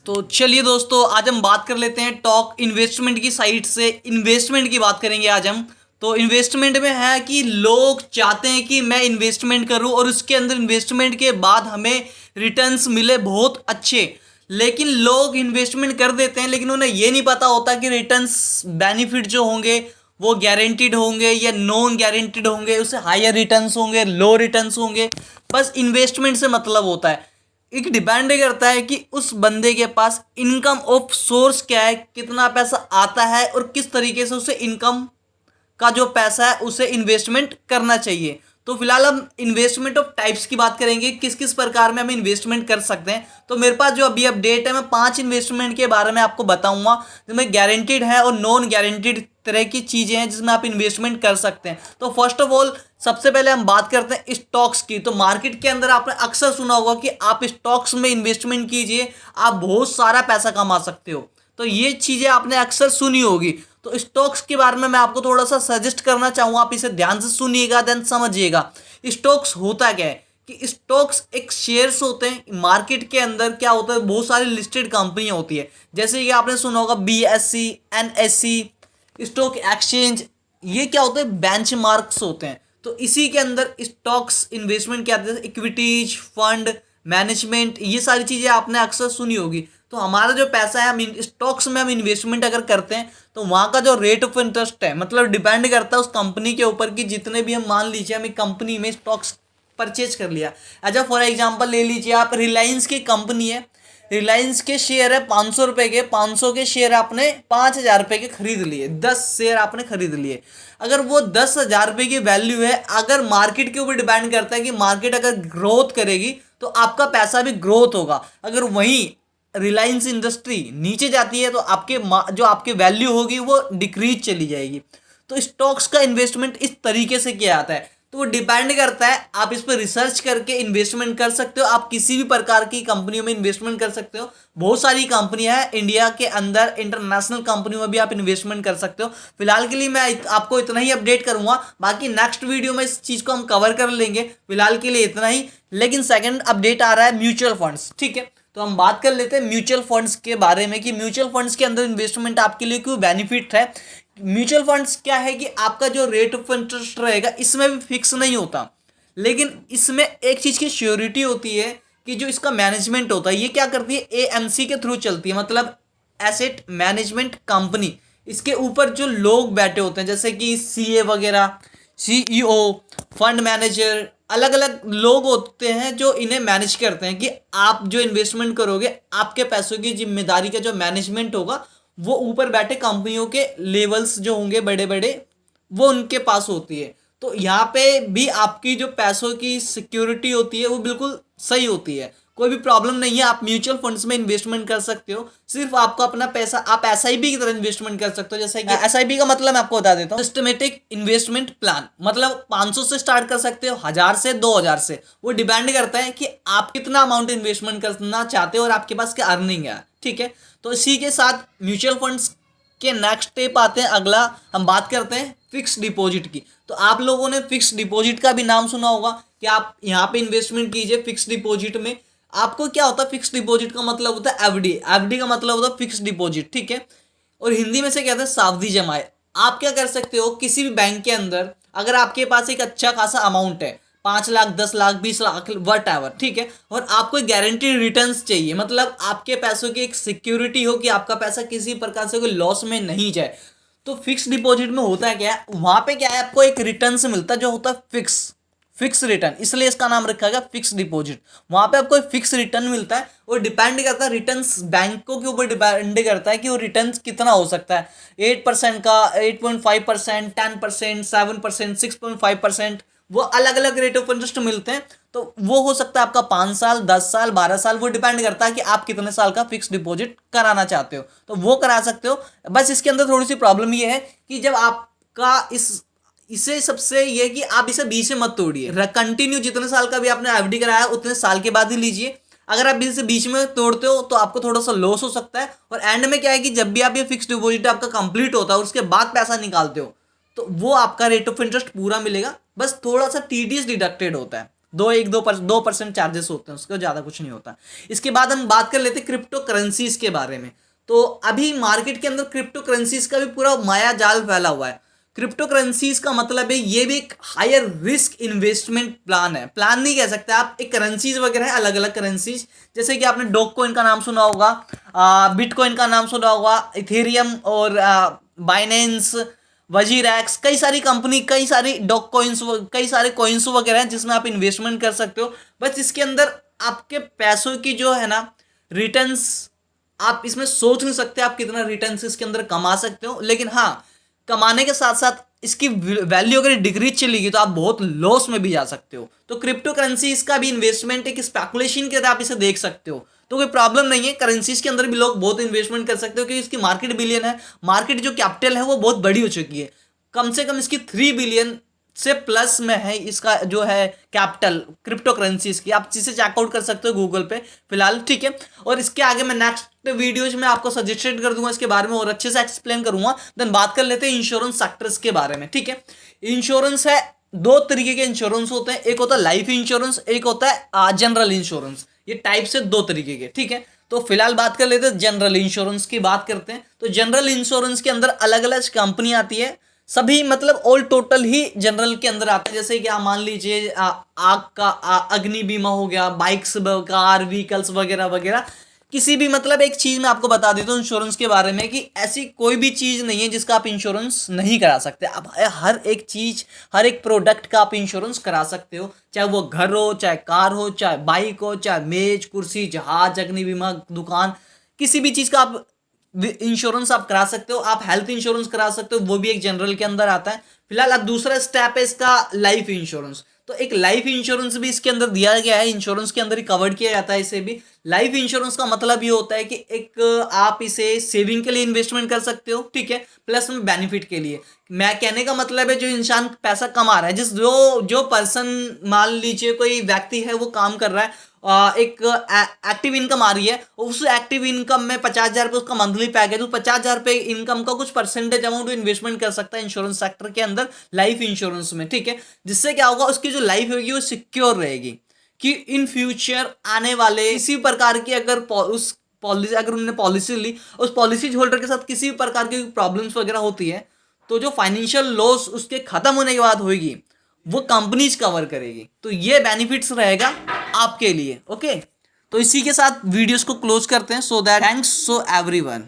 तो चलिए दोस्तों, आज हम बात कर लेते हैं टॉक इन्वेस्टमेंट की साइड से। इन्वेस्टमेंट की बात करेंगे आज हम। तो इन्वेस्टमेंट में है कि लोग चाहते हैं कि मैं इन्वेस्टमेंट करूं और उसके अंदर इन्वेस्टमेंट के बाद हमें रिटर्न्स मिले बहुत अच्छे। लेकिन लोग इन्वेस्टमेंट कर देते हैं, लेकिन उन्हें ये नहीं पता होता कि रिटर्न्स बेनिफिट जो होंगे वो गारंटीड होंगे या नॉन गारंटीड होंगे, उससे हायर रिटर्न्स होंगे, लो रिटर्न्स होंगे। बस इन्वेस्टमेंट से मतलब होता है। एक डिपेंड करता है कि उस बंदे के पास इनकम ऑफ सोर्स क्या है, कितना पैसा आता है और किस तरीके से उसे इनकम का जो पैसा है उसे इन्वेस्टमेंट करना चाहिए। तो फिलहाल हम इन्वेस्टमेंट ऑफ टाइप्स की बात करेंगे, किस किस प्रकार में हम इन्वेस्टमेंट कर सकते हैं। तो मेरे पास जो अभी अपडेट है, मैं 5 इन्वेस्टमेंट के बारे में आपको बताऊंगा जिसमें गारंटीड है और नॉन गारंटीड तरह की चीजें हैं जिसमें आप इन्वेस्टमेंट कर सकते हैं। तो फर्स्ट ऑफ ऑल सबसे पहले हम बात करते हैं स्टॉक्स की। तो मार्केट के अंदर आपने अक्सर सुना होगा कि आप स्टॉक्स में इन्वेस्टमेंट कीजिए, आप बहुत सारा पैसा कमा सकते हो। तो ये चीजें आपने अक्सर सुनी होगी। तो स्टॉक्स के बारे में मैं आपको थोड़ा सा सजेस्ट करना चाहूंगा, आप इसे ध्यान से सुनिएगा, देन समझिएगा। स्टॉक्स होता क्या है कि स्टॉक्स एक शेयर्स होते हैं। मार्केट के अंदर क्या होता है, बहुत सारी लिस्टेड कंपनियां होती है, जैसे कि आपने सुना होगा BSE, NSE, स्टॉक एक्सचेंज। ये क्या होते हैं, बेंचमार्क्स होते हैं। तो इसी के अंदर स्टॉक्स इन्वेस्टमेंट क्या आते हैं, इक्विटीज, फंड मैनेजमेंट, ये सारी चीजें आपने अक्सर सुनी होगी। तो हमारा जो पैसा है, हम स्टॉक्स में हम इन्वेस्टमेंट अगर करते हैं तो वहाँ का जो रेट ऑफ इंटरेस्ट है, मतलब डिपेंड करता है उस कंपनी के ऊपर कि जितने भी हम, मान लीजिए हम एक कंपनी में स्टॉक्स परचेज कर लिया। अच्छा, फॉर एग्जांपल ले लीजिए आप, रिलायंस की कंपनी है, रिलायंस के शेयर है 500 रुपए के, 500 के शेयर आपने 5,000 रुपए के खरीद लिए, 10 शेयर आपने खरीद लिए। अगर वो 10,000 रुपए की वैल्यू है, अगर मार्केट के ऊपर डिपेंड करता है कि मार्केट अगर ग्रोथ करेगी तो आपका पैसा भी ग्रोथ होगा। अगर वहीं रिलायंस इंडस्ट्री नीचे जाती है तो आपके जो आपकी वैल्यू होगी वो डिक्रीज चली जाएगी। तो स्टॉक्स का इन्वेस्टमेंट इस तरीके से किया जाता है। तो वो डिपेंड करता है, आप इस पर रिसर्च करके इन्वेस्टमेंट कर सकते हो। आप किसी भी प्रकार की कंपनियों में इन्वेस्टमेंट कर सकते हो। बहुत सारी कंपनियां हैं इंडिया के अंदर, इंटरनेशनल कंपनियों में भी आप इन्वेस्टमेंट कर सकते हो। फिलहाल के लिए मैं आपको इतना ही अपडेट करूंगा, बाकी नेक्स्ट वीडियो में इस चीज को हम कवर कर लेंगे। फिलहाल के लिए इतना ही। लेकिन सेकंड अपडेट आ रहा है म्यूचुअल फंड्स, ठीक है। तो हम बात कर लेते हैं म्यूचुअल फंड्स के बारे में कि म्यूचुअल फंड्स के अंदर इन्वेस्टमेंट आपके लिए क्यों बेनिफिट है। म्यूचुअल फंड्स क्या है कि आपका जो रेट ऑफ इंटरेस्ट रहेगा इसमें भी फिक्स नहीं होता, लेकिन इसमें एक चीज की श्योरिटी होती है कि जो इसका मैनेजमेंट होता है, ये क्या करती है, AMC के थ्रू चलती है, मतलब एसेट मैनेजमेंट कंपनी। इसके ऊपर जो लोग बैठे होते हैं, जैसे कि CA वगैरह, CEO, फंड मैनेजर, अलग अलग लोग होते हैं जो इन्हें मैनेज करते हैं कि आप जो इन्वेस्टमेंट करोगे, आपके पैसों की जिम्मेदारी का जो मैनेजमेंट होगा वो ऊपर बैठे कंपनियों के लेवल्स जो होंगे बड़े बड़े, वो उनके पास होती है। तो यहाँ पे भी आपकी जो पैसों की सिक्योरिटी होती है वो बिल्कुल सही होती है, कोई भी प्रॉब्लम नहीं है। आप म्यूचुअल फंड्स में इन्वेस्टमेंट कर सकते हो। सिर्फ आपको अपना पैसा आप SIP की तरह इन्वेस्टमेंट कर सकते हो। जैसे कि SIP का मतलब मैं आपको बता देता हूँ, सिस्टमेटिक इन्वेस्टमेंट प्लान, मतलब 500 से स्टार्ट कर सकते हो, 1000 से, 2000 से। वो डिपेंड करता है कि आप कितना अमाउंट इन्वेस्टमेंट करना चाहते हो और आपके पास क्या अर्निंग है, ठीक है। तो इसी के साथ म्यूचुअल फंड्स के नेक्स्ट स्टेप आते हैं। अगला हम बात करते हैं फिक्स डिपॉजिट की। तो आप लोगों ने फिक्स डिपॉजिट का भी नाम सुना होगा कि आप यहाँ पे इन्वेस्टमेंट कीजिए फिक्स डिपॉजिट में। आपको क्या होता है, फिक्स डिपॉजिट का मतलब होता है FD, FD का मतलब होता है फिक्स डिपॉजिट, ठीक है। और हिंदी में से कहते हैं सावधि जमाए। आप क्या कर सकते हो, किसी भी बैंक के अंदर अगर आपके पास एक अच्छा खासा अमाउंट है, 5 लाख, 10 लाख, 20 लाख, वट एवर, ठीक है, और आपको एक गारंटीड रिटर्न्स चाहिए, मतलब आपके पैसों की एक सिक्योरिटी हो कि आपका पैसा किसी प्रकार से कोई लॉस में नहीं जाए। तो फिक्स डिपॉजिट में होता है क्या, वहां पे क्या है, आपको एक रिटर्न से मिलता है जो होता है फिक्स रिटर्न, इसलिए इसका नाम रखा गया फिक्स डिपॉजिट। वहां पे आपको फिक्स रिटर्न मिलता है और डिपेंड करता है रिटर्न्स बैंकों के ऊपर डिपेंड करता है कि वो रिटर्न्स कितना हो सकता है। 8% का, 8.5%, 10%, 7%, 6.5%, वो अलग अलग रेट ऑफ इंटरेस्ट मिलते हैं। तो वो हो सकता है आपका 5 साल, 10 साल, 12 साल, वो डिपेंड करता है कि आप कितने साल का फिक्स डिपॉजिट कराना चाहते हो, तो वो करा सकते हो। बस इसके अंदर थोड़ी सी प्रॉब्लम ये है कि जब आपका इसे सबसे ये कि आप इसे बीच में मत तोड़िए। कंटिन्यू जितने साल का भी आपने FD कराया उतने साल के बाद ही लीजिए। अगर आप इसे बीच में तोड़ते हो तो आपको थोड़ा सा लॉस हो सकता है। और एंड में क्या है कि जब भी आप ये फिक्स डिपॉजिट आपका कंप्लीट होता है और उसके बाद पैसा निकालते हो तो वो आपका रेट ऑफ इंटरेस्ट पूरा मिलेगा, बस थोड़ा सा TDS डिडक्टेड होता है, 2% चार्जेस होते हैं, उसका ज़्यादा कुछ नहीं होता। इसके बाद हम बात कर लेते हैं क्रिप्टो करेंसीज के बारे में। तो अभी मार्केट के अंदर क्रिप्टो करेंसीज का भी पूरा माया जाल फैला हुआ है। क्रिप्टो करेंसीज का मतलब है ये भी एक हायर रिस्क इन्वेस्टमेंट प्लान है, प्लान नहीं कह सकते आप, एक करेंसीज वगैरह है, अलग अलग करेंसीज, जैसे कि आपने डॉग कॉइन का नाम सुना होगा, बिटकॉइन का नाम सुना होगा, इथेरियम और बाइनेंस, वजीरैक्स, कई सारी कंपनी, कई सारी डॉग कॉइन्स, कई सारे कॉइन्स वगैरह हैं जिसमें आप इन्वेस्टमेंट कर सकते हो। बस इसके अंदर आपके पैसों की जो है ना रिटर्न्स, आप इसमें सोच नहीं सकते आप कितना रिटर्न्स इसके अंदर कमा सकते हो, लेकिन हाँ कमाने के साथ साथ इसकी वैल्यू अगर डिक्रीज चली गई तो आप बहुत लॉस में भी जा सकते हो। तो क्रिप्टो करेंसी इसका भी इन्वेस्टमेंट एक स्पेकुलेशन के तरह आप इसे देख सकते हो, तो कोई प्रॉब्लम नहीं है, करेंसीज के अंदर भी लोग बहुत इन्वेस्टमेंट कर सकते हो क्योंकि इसकी मार्केट बिलियन है, मार्केट जो कैपिटल है वो बहुत बड़ी हो चुकी है, कम से कम इसकी 3 बिलियन से प्लस में है इसका जो है कैपिटल क्रिप्टो करेंसीज की, आप जिसे चेकआउट कर सकते हो गूगल पे फिलहाल, ठीक है। और इसके आगे मैं नेक्स्ट वीडियोज में आपको सजेस्टेड कर दूंगा इसके बारे में और अच्छे से एक्सप्लेन करूंगा। देन बात कर लेते हैं इंश्योरेंस सेक्टर्स के बारे में, ठीक है। इंश्योरेंस है, दो तरीके के इंश्योरेंस होते हैं, एक होता है लाइफ इंश्योरेंस, एक होता है जनरल इंश्योरेंस, ये टाइप से दो तरीके के, ठीक है। तो फिलहाल बात कर लेते हैं जनरल इंश्योरेंस की बात करते हैं। तो जनरल इंश्योरेंस के अंदर अलग अलग कंपनी आती है, सभी मतलब ऑल टोटल ही जनरल के अंदर आते हैं, जैसे कि आप मान लीजिए आग का अग्नि बीमा हो गया, बाइक्स, कार, व्हीकल्स वगैरह वगैरह, किसी भी मतलब एक चीज मैं आपको बता देता हूँ इंश्योरेंस के बारे में कि ऐसी कोई भी चीज नहीं है जिसका आप इंश्योरेंस नहीं करा सकते। आप हर एक चीज, हर एक प्रोडक्ट का आप इंश्योरेंस करा सकते हो, चाहे वो घर हो, चाहे कार हो, चाहे बाइक हो, चाहे मेज, कुर्सी, जहाज, अग्नि बीमा, दुकान, किसी भी चीज का आप इंश्योरेंस आप करा सकते हो। आप हेल्थ इंश्योरेंस करा सकते हो, वो भी एक जनरल के अंदर आता है। फिलहाल अब दूसरा स्टेप है इसका लाइफ इंश्योरेंस, तो एक लाइफ इंश्योरेंस भी इसके अंदर दिया गया है, इंश्योरेंस के अंदर ही कवर्ड किया जाता है इसे भी। लाइफ इंश्योरेंस का मतलब ये होता है कि एक आप इसे सेविंग के लिए इन्वेस्टमेंट कर सकते हो, ठीक है, प्लस में बेनिफिट के लिए। मैं कहने का मतलब है जो इंसान पैसा कमा रहा है, जिस जो पर्सन, मान लीजिए कोई व्यक्ति है वो काम कर रहा है, एक एक्टिव इनकम आ रही है, उस एक्टिव इनकम में 50,000 रुपये उसका मंथली पैकेज, तो 50,000 रुपये इनकम का कुछ परसेंटेज अमाउंट इन्वेस्टमेंट कर सकता है इंश्योरेंस सेक्टर के अंदर लाइफ इंश्योरेंस में, ठीक है। जिससे क्या होगा, उसकी जो लाइफ होगी वो सिक्योर रहेगी कि इन फ्यूचर आने वाले किसी प्रकार की अगर उस पॉलिसी, अगर उन्होंने पॉलिसी ली, उस पॉलिसी होल्डर के साथ किसी भी प्रकार की प्रॉब्लम्स वगैरह होती है, तो जो फाइनेंशियल लॉस उसके खत्म होने के बाद होगी वो कंपनीज कवर करेगी। तो ये बेनिफिट्स रहेगा आपके लिए, ओके। तो इसी के साथ वीडियोस को क्लोज करते हैं। So that thanks so everyone.